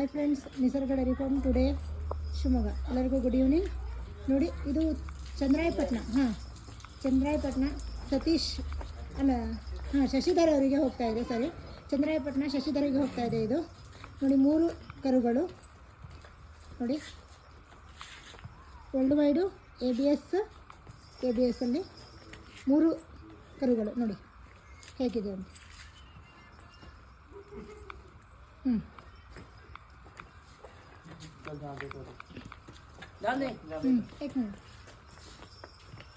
Hi friends, ನಿಸರ್ಗ dairy farm today Shivamogga. ಎಲ್ಲರಿಗೂ good evening. ನೋಡಿ, ಇದು ಚಂದ್ರಾಯಪಟ್ಟಣ. ಚಂದ್ರಾಯಪಟ್ಟಣ ಸತೀಶ್ ಅಲ್ಲ ಶಶಿಧರ್ ಅವರಿಗೆ ಹೋಗ್ತಾ ಇದೆ. ಸರಿ, ಚಂದ್ರಾಯಪಟ್ಟಣ ಶಶಿಧರಿಗೆ ಹೋಗ್ತಾ ಇದೆ. ಇದು ನೋಡಿ 3 ಕರುಗಳು ನೋಡಿ, ವರ್ಲ್ಡ್ ವೈಡು ಎ ಬಿ ಎಸ್ಸಲ್ಲಿ 3 ಕರುಗಳು ನೋಡಿ ಹೇಗಿದೆ ಅಂತ. एक मिनट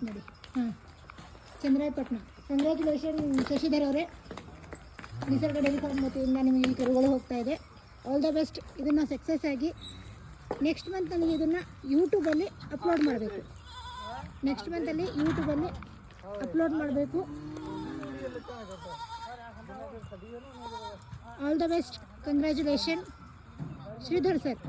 ನೋಡಿ. ಚಂದ್ರಾಯಪಟ್ಟಣ. ಕಂಗ್ರ್ಯಾಚುಲೇಷನ್ ಶಶಿಧರ್ ಅವರೇ. ನಿಸರ್ಗ ಡೈರಿ ಫಾರ್ಮ್ ವತಿಯಿಂದ ನಿಮಗೆ ಈ ಕರುಗಳು ಹೋಗ್ತಾ ಇದೆ. All the best. ಇದನ್ನು ಸಕ್ಸಸ್ ಆಗಿ ನೆಕ್ಸ್ಟ್ ಮಂತ್ ನನಗೆ ಇದನ್ನು ಯೂಟ್ಯೂಬಲ್ಲಿ ಅಪ್ಲೋಡ್ ಮಾಡಬೇಕು. All the best. Congratulation Sridhar sir.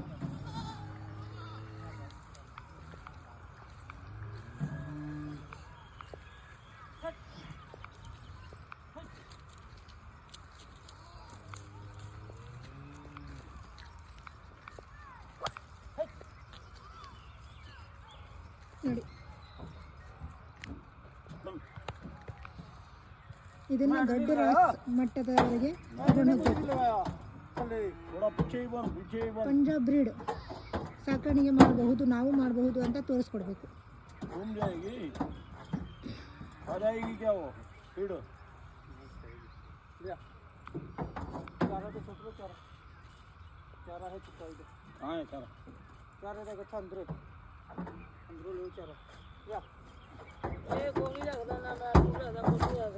ನೋಡಿ, ಇದನ್ನು ದೊಡ್ಡ ರಾಸ್ ಮಟ್ಟದವರೆಗೆ ತಗೊಂಡು ಹೋಗ್ಬೇಕು. ಪಂಜಾಬ್ ಬ್ರೀಡ್ ಸಾಕಾಣಿಕೆ ಮಾಡಬಹುದು, ನಾವು ಮಾಡಬಹುದು ಅಂತ ತೋರಿಸ್ಕೊಡ್ಬೇಕು. अंदर ले चारा या ए गोली लगदा ना मैं पूरा दा